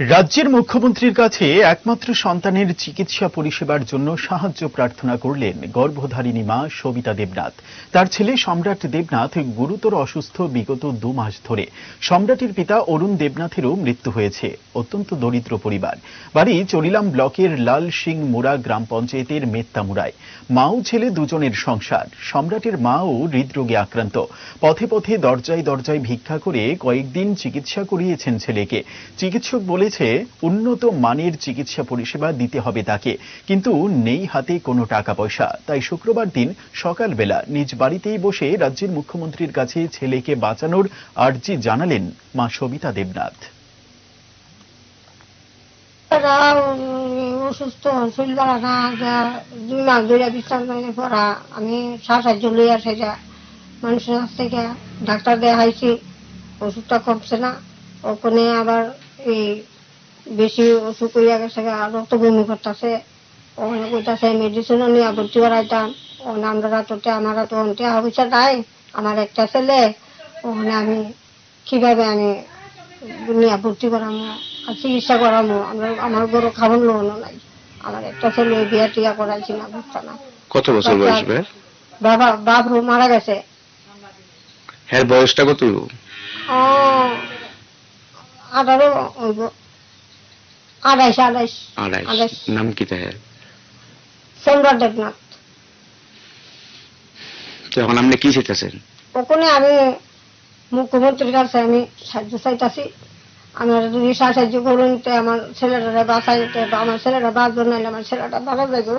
রাজ্যের মুখ্যমন্ত্রীর কাছে একমাত্র সন্তানের চিকিৎসা পরিষেবার জন্য সাহায্য প্রার্থনা করলেন গর্ভধারিণী মা সবিতা দেবনাথ। তার ছেলে সম্রাট দেবনাথ গুরুতর অসুস্থ বিগত 2 মাস ধরে। সম্রাটের পিতা অরুণ দেবনাথেরও মৃত্যু হয়েছে। অত্যন্ত দরিদ্র পরিবার, বাড়ি চরিলাম ব্লকের লাল সিং মুড়া গ্রাম পঞ্চায়েতের মেত্তামুড়ায়। মা ও ছেলে দুজনের সংসার। সম্রাটের মাও হৃদরোগে আক্রান্ত। পথে পথে দরজায় দরজায় ভিক্ষা করে কয়েকদিন চিকিৎসা করিয়েছেন ছেলেকে। চিকিৎসক বলেছে উন্নত মানের চিকিৎসা পরিষেবা দিতে হবে তাকে, কিন্তু নেই হাতে কোনো টাকা পয়সা। তাই শুক্রবার দিন সকালবেলা নিজ বাড়িতেই বসে রাজ্যের মুখ্যমন্ত্রীর কাছে ছেলেকে বাঁচানোর আর্জি জানালেন মা সবিতা দেবনাথ। অসুস্থ শরীর ভালো না, 2 মাস ধরে বিশ্রাম পড়া, আমি সাহায্য লইয়া সেটা মানুষের কাছ থেকে ডাক্তার দেখাইছি, ওষুধটা কমছে না। ওখানে আবার এই বেশি অসুখ হইয়া গেছে, রক্ত বমি করতেছে। ওখানে কইতাছে মেডিসিনও নিয়ে ভর্তি করাইতাম। ওখানে আমরা তোতে আমার তো অন্তে পয়সা নাই, আমার একটা ছেলে, ওখানে আমি কিভাবে আমি নিয়ে ভর্তি করামো আর চিকিৎসা করামো? আমার বড় খাবার লোনও নাই। আমার একটা ছেলে বিয়া টিয়া করাইছি না, বুঝতো না। কত বছর বয়স? বাবরু মারা গেছে। হ্যাঁ, বয়সটা কত? 18 হইব। 28। নাম কি তাই? সম্রাট দেবনাথ। তো এখন আপনি কি চাইতেছেন? ওখানে আমি মুখ্যমন্ত্রীর কাছে আমি সাহায্য চাইতাছি। আমার যদি সাহায্য করুন, আমার ছেলেটা বাঁচাইতে, বা আমার ছেলেটা বাঁচবে, নাইলে আমার ছেলেটা ভালো যাবে।